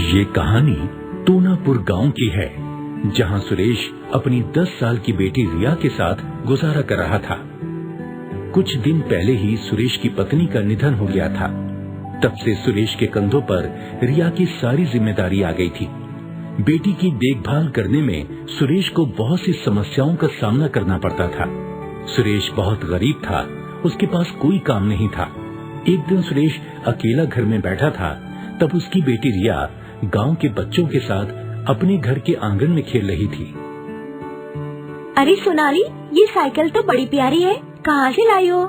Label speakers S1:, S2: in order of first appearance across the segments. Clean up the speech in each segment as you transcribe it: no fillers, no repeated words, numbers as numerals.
S1: ये कहानी तोनापुर गांव की है, जहां सुरेश अपनी 10 साल की बेटी रिया के साथ गुजारा कर रहा था। कुछ दिन पहले ही सुरेश की पत्नी का निधन हो गया था। तब से सुरेश के कंधों पर रिया की सारी जिम्मेदारी आ गई थी। बेटी की देखभाल करने में सुरेश को बहुत सी समस्याओं का सामना करना पड़ता था। सुरेश बहुत गरीब था, उसके पास कोई काम नहीं था। एक दिन सुरेश अकेला घर में बैठा था, तब उसकी बेटी रिया गांव के बच्चों के साथ अपने घर के आंगन में खेल रही थी।
S2: अरे सोनाली, ये साइकिल तो बड़ी प्यारी है, कहाँ से लाई हो?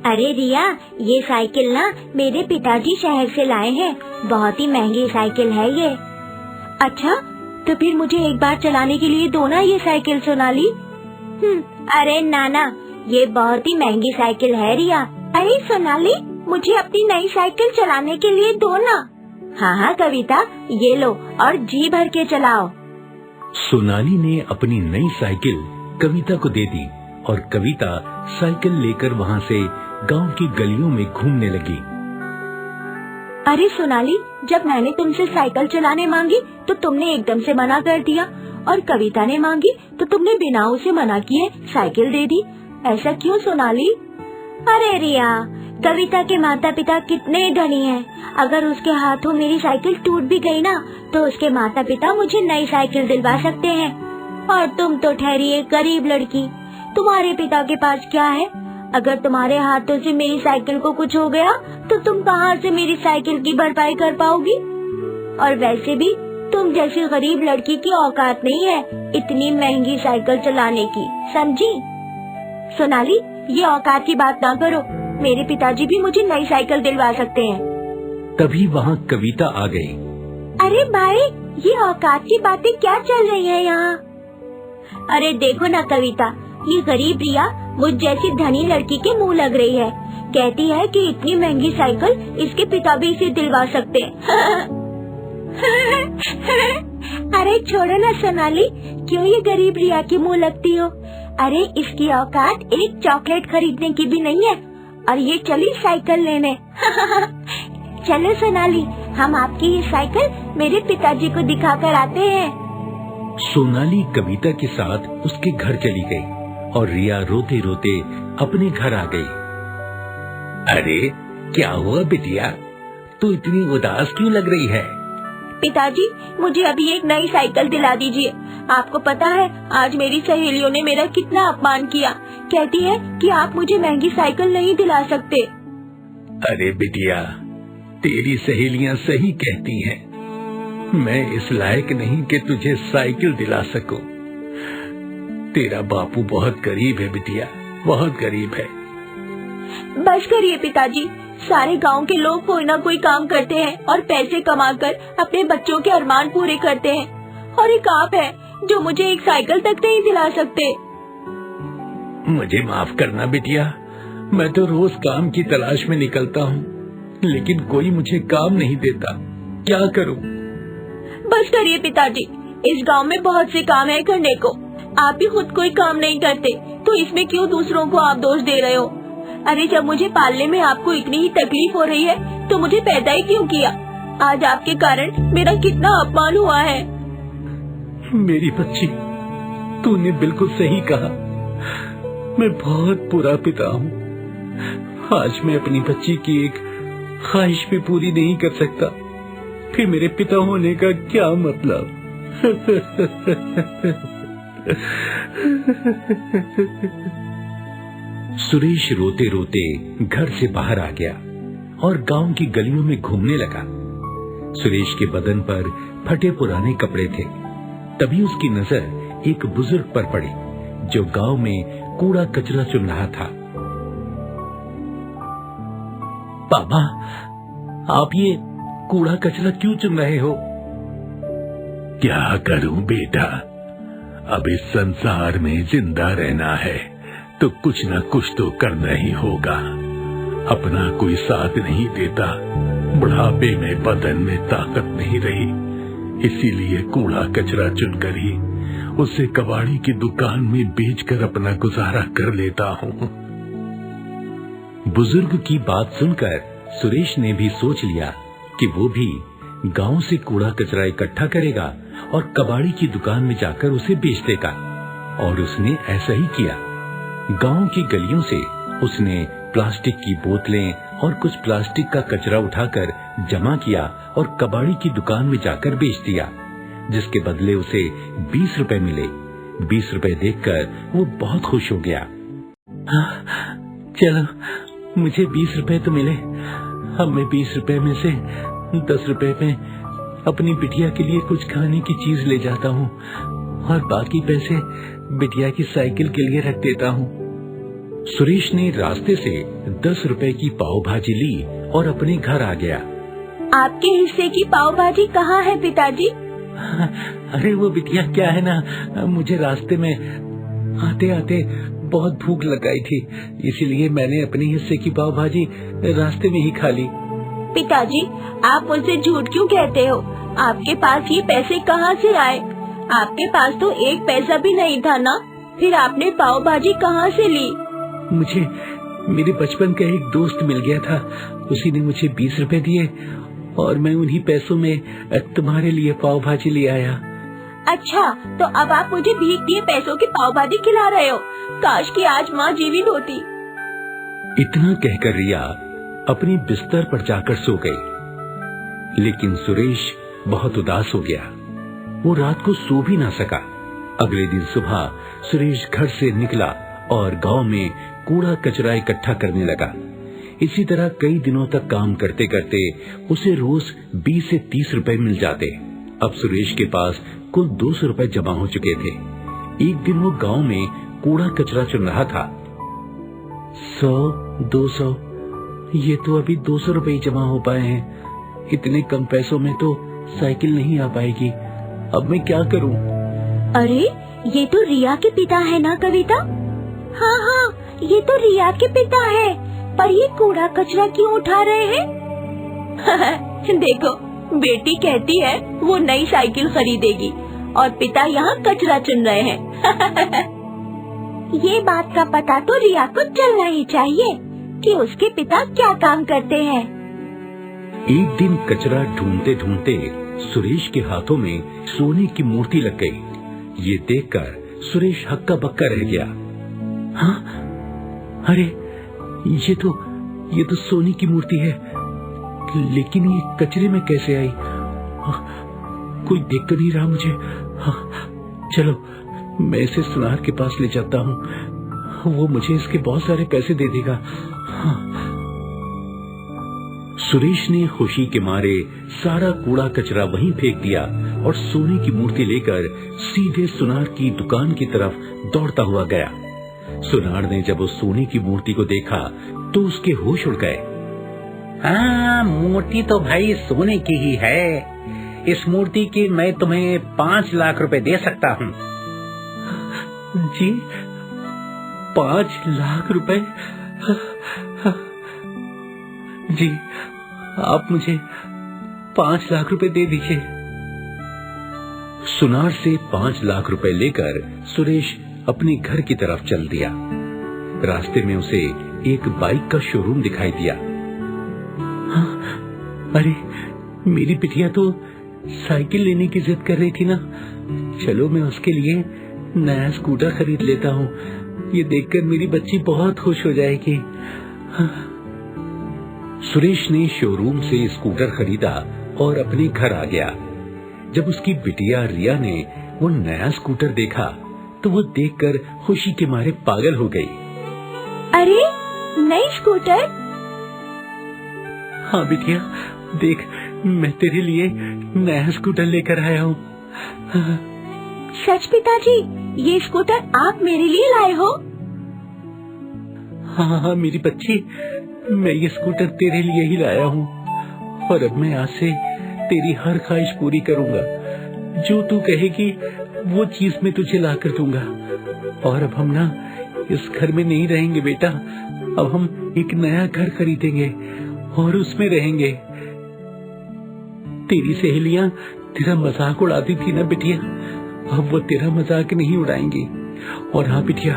S2: अरे रिया, ये साइकिल ना मेरे पिताजी शहर से लाए हैं। बहुत ही महंगी साइकिल है ये। अच्छा, तो फिर मुझे एक बार चलाने के लिए दो ना ये साइकिल सोनाली। अरे नाना, ये बहुत ही महंगी साइकिल है रिया। अरे सोनाली, मुझे अपनी नई साइकिल चलाने के लिए दो ना। हाँ हाँ कविता, ये लो और जी भर के चलाओ।
S1: सोनाली ने अपनी नई साइकिल कविता को दे दी और कविता साइकिल लेकर वहाँ से गांव की गलियों में घूमने लगी।
S2: अरे सोनाली, जब मैंने तुमसे साइकिल चलाने मांगी तो तुमने एकदम से मना कर दिया, और कविता ने मांगी तो तुमने बिना उसे मना किए साइकिल दे दी। ऐसा क्यों सोनाली? अरे रिया, कविता के माता पिता कितने धनी हैं। अगर उसके हाथों मेरी साइकिल टूट भी गई ना, तो उसके माता पिता मुझे नई साइकिल दिलवा सकते हैं। और तुम तो ठहरी एक गरीब लड़की, तुम्हारे पिता के पास क्या है? अगर तुम्हारे हाथों से मेरी साइकिल को कुछ हो गया तो तुम कहाँ से मेरी साइकिल की भरपाई कर पाओगी? और वैसे भी तुम जैसी गरीब लड़की की औकात नहीं है इतनी महंगी साइकिल चलाने की, समझी? सोनाली, ये औकात की बात ना करो, मेरे पिताजी भी मुझे नई साइकिल दिलवा सकते हैं।
S1: तभी वहाँ कविता आ गई।
S2: अरे भाई, ये औकात की बातें क्या चल रही है यहाँ? अरे देखो ना कविता, ये गरीब रिया मुझ जैसी धनी लड़की के मुंह लग रही है। कहती है कि इतनी महंगी साइकिल इसके पिता भी इसे दिलवा सकते हैं। अरे छोड़ो ना सोनाली, क्यों ये गरीब रिया की मुंह लगती हो? अरे इसकी औकात एक चॉकलेट खरीदने की भी नहीं है, और ये चली साइकिल लेने। चलो सोनाली, हम आपकी ये साइकिल मेरे पिताजी को दिखा कर आते हैं।
S1: सोनाली कविता के साथ उसके घर चली गई और रिया रोते रोते अपने घर आ गई। अरे क्या हुआ बिटिया, तू इतनी उदास क्यों लग रही है?
S2: पिताजी, मुझे अभी एक नई साइकिल दिला दीजिए। आपको पता है आज मेरी सहेलियों ने मेरा कितना अपमान किया। कहती है कि आप मुझे महंगी साइकिल नहीं दिला सकते।
S1: अरे बिटिया, तेरी सहेलियां सही कहती हैं। मैं इस लायक नहीं कि तुझे साइकिल दिला सकूं। तेरा बापू बहुत गरीब है बिटिया, बहुत गरीब है।
S2: बस करिए पिताजी, सारे गांव के लोग कोई ना कोई काम करते हैं और पैसे कमाकर अपने बच्चों के अरमान पूरे करते हैं, और एक आप है जो मुझे एक साइकिल तक नहीं दिला सकते।
S1: मुझे माफ करना बिटिया, मैं तो रोज काम की तलाश में निकलता हूँ, लेकिन कोई मुझे काम नहीं देता। क्या करूँ?
S2: बस करिए पिताजी, इस गांव में बहुत से काम है करने को। आप भी खुद कोई काम नहीं करते, तो इसमें क्यों दूसरों को आप दोष दे रहे हो? अरे जब मुझे पालने में आपको इतनी ही तकलीफ हो रही है तो मुझे पैदा ही क्यों किया? आज आपके कारण मेरा कितना अपमान हुआ है।
S1: मेरी बच्ची, तूने बिल्कुल सही कहा। मैं बहुत बुरा पिता हूँ। आज मैं अपनी बच्ची की एक ख्वाहिश भी पूरी नहीं कर सकता, फिर मेरे पिता होने का क्या मतलब? सुरेश रोते रोते घर से बाहर आ गया और गांव की गलियों में घूमने लगा। सुरेश के बदन पर फटे पुराने कपड़े थे। तभी उसकी नजर एक बुजुर्ग पर पड़ी जो गांव में कूड़ा कचरा चुन रहा था। बाबा, आप ये कूड़ा कचरा क्यों चुन रहे हो? क्या करूं बेटा, अब इस संसार में जिंदा रहना है तो कुछ न कुछ तो करना ही होगा। अपना कोई साथ नहीं देता, बुढ़ापे में बदन में ताकत नहीं रही, इसीलिए कूड़ा कचरा चुनकर ही उसे कबाड़ी की दुकान में बेचकर अपना गुजारा कर लेता हूँ। बुजुर्ग की बात सुनकर सुरेश ने भी सोच लिया कि वो भी गांव से कूड़ा कचरा इकट्ठा करेगा और कबाड़ी की दुकान में जाकर उसे बेच देगा। और उसने ऐसा ही किया। गांव की गलियों से उसने प्लास्टिक की बोतलें और कुछ प्लास्टिक का कचरा उठाकर जमा किया और कबाड़ी की दुकान में जाकर बेच दिया, जिसके बदले उसे 20 रुपए मिले। 20 रुपए देखकर वो बहुत खुश हो गया। चलो, मुझे 20 रुपए तो मिले। अब मैं 20 रुपए में से 10 रुपए में अपनी बिटिया के लिए कुछ खाने की चीज ले जाता हूँ और बाकी पैसे बिटिया की साइकिल के लिए रख देता हूँ। सुरेश ने रास्ते से 10 रुपए की पाव भाजी ली और अपने घर आ गया।
S2: आपके हिस्से की पाव भाजी कहाँ है पिताजी?
S1: अरे वो बिटिया, क्या है ना, मुझे रास्ते में आते आते बहुत भूख लग गई थी, इसीलिए मैंने अपने हिस्से की पाव भाजी रास्ते में ही खा ली।
S2: पिताजी, आप मुझसे झूठ क्यों कहते हो? आपके पास ये पैसे कहाँ से आए? आपके पास तो एक पैसा भी नहीं था ना, फिर आपने पाव भाजी कहाँ से ली?
S1: मुझे मेरे बचपन का एक दोस्त मिल गया था, उसी ने मुझे 20 रुपए दिए और मैं उन्हीं पैसों में तुम्हारे लिए पाव भाजी ले आया।
S2: अच्छा, तो अब आप मुझे भीख दिए पैसों की पाव भाजी खिला रहे हो? काश कि आज माँ जीवित होती।
S1: इतना कहकर रिया अपने बिस्तर पर जाकर सो गई। लेकिन सुरेश बहुत उदास हो गया। वो रात को सो भी ना सका। अगले दिन सुबह सुरेश घर से निकला और गांव में कूड़ा कचरा इकट्ठा करने लगा। इसी तरह कई दिनों तक काम करते करते उसे रोज 20 से 30 रुपए मिल जाते। अब सुरेश के पास कुल 200 रुपए जमा हो चुके थे। एक दिन वो गांव में कूड़ा कचरा चुन रहा था। 100, 200, ये तो अभी 200 रुपए ही जमा हो पाए हैं। इतने कम पैसों में तो साइकिल नहीं आ पाएगी। अब मैं क्या करूं?
S2: अरे, ये तो रिया के पिता है ना कविता? हाँ हाँ, ये तो रिया के पिता है, पर ये कूड़ा कचरा क्यों उठा रहे हैं? देखो, बेटी कहती है वो नई साइकिल खरीदेगी और पिता यहाँ कचरा चुन रहे हैं। ये बात का पता तो रिया को चलना ही चाहिए कि उसके पिता क्या काम करते हैं।
S1: एक दिन कचरा ढूंढते ढूंढते सुरेश के हाथों में सोने की मूर्ति लग गई। ये देखकर सुरेश हक्का बक्का रह गया। हाँ, अरे ये तो सोने की मूर्ति है, लेकिन ये कचरे में कैसे आई? कोई देख तो नहीं रहा मुझे। चलो, मैं इसे सुनार के पास ले जाता हूँ, वो मुझे इसके बहुत सारे पैसे दे देगा। सुरेश ने खुशी के मारे सारा कूड़ा कचरा वहीं फेंक दिया और सोने की मूर्ति लेकर सीधे सुनार की दुकान की तरफ दौड़ता हुआ गया। सुनार ने जब उस सोने की मूर्ति को देखा तो उसके होश उड़ गए।
S3: हाँ, मूर्ति तो भाई सोने की ही है। इस मूर्ति की मैं तुम्हें 5 लाख रुपए दे सकता हूँ।
S1: जी, 5 लाख रुपए? जी, आप मुझे 5 लाख रुपए दे दीजिए। सुनार से 5 लाख रुपए लेकर सुरेश अपने घर की तरफ चल दिया। रास्ते में उसे एक बाइक का शोरूम दिखाई दिया। हाँ, अरे मेरी बिटिया तो साइकिल लेने की जिद कर रही थी ना, चलो मैं उसके लिए नया स्कूटर खरीद लेता हूँ। ये देखकर मेरी बच्ची बहुत खुश हो जाएगी। हाँ। सुरेश ने शोरूम से स्कूटर खरीदा और अपने घर आ गया। जब उसकी बिटिया रिया ने वो नया स्कूटर देखा तो वो देखकर खुशी के मारे पागल हो गई।
S2: अरे, नई स्कूटर?
S1: हाँ बिटिया, देख, मैं तेरे लिए नया स्कूटर लेकर आया हूँ।
S2: सच पिताजी, ये स्कूटर आप मेरे लिए लाए हो?
S1: हाँ हाँ मेरी बच्ची, मैं ये स्कूटर तेरे लिए ही लाया हूँ और अब मैं आज से तेरी हर ख्वाहिश पूरी करूँगा। जो तू कहेगी वो चीज मैं तुझे ला कर दूंगा। और अब हम ना इस घर में नहीं रहेंगे बेटा, अब हम एक नया घर खरीदेंगे और उसमें रहेंगे। तेरी सहेलियां तेरा मजाक उड़ाती थी ना बिटिया, अब वो तेरा मजाक नहीं उड़ाएंगी। और हाँ बिटिया,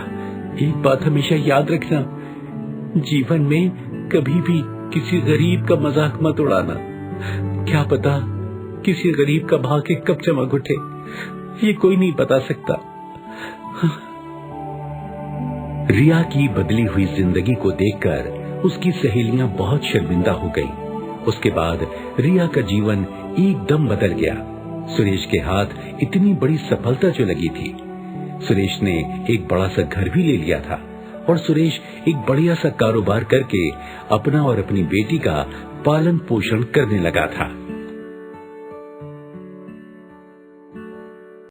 S1: एक बात हमेशा याद रखना, जीवन में कभी भी किसी गरीब का मजाक मत उड़ाना। क्या पता किसी गरीब का भाग्य कब चमक उठे, ये कोई नहीं बता सकता। रिया की बदली हुई जिंदगी को देखकर उसकी सहेलियां बहुत शर्मिंदा हो गईं। उसके बाद रिया का जीवन एकदम बदल गया। सुरेश के हाथ इतनी बड़ी सफलता जो लगी थी। सुरेश ने एक बड़ा सा घर भी ले लिया था और सुरेश एक बढ़िया सा कारोबार करके अपना और अपनी बेटी का पालन पोषण करने लगा था।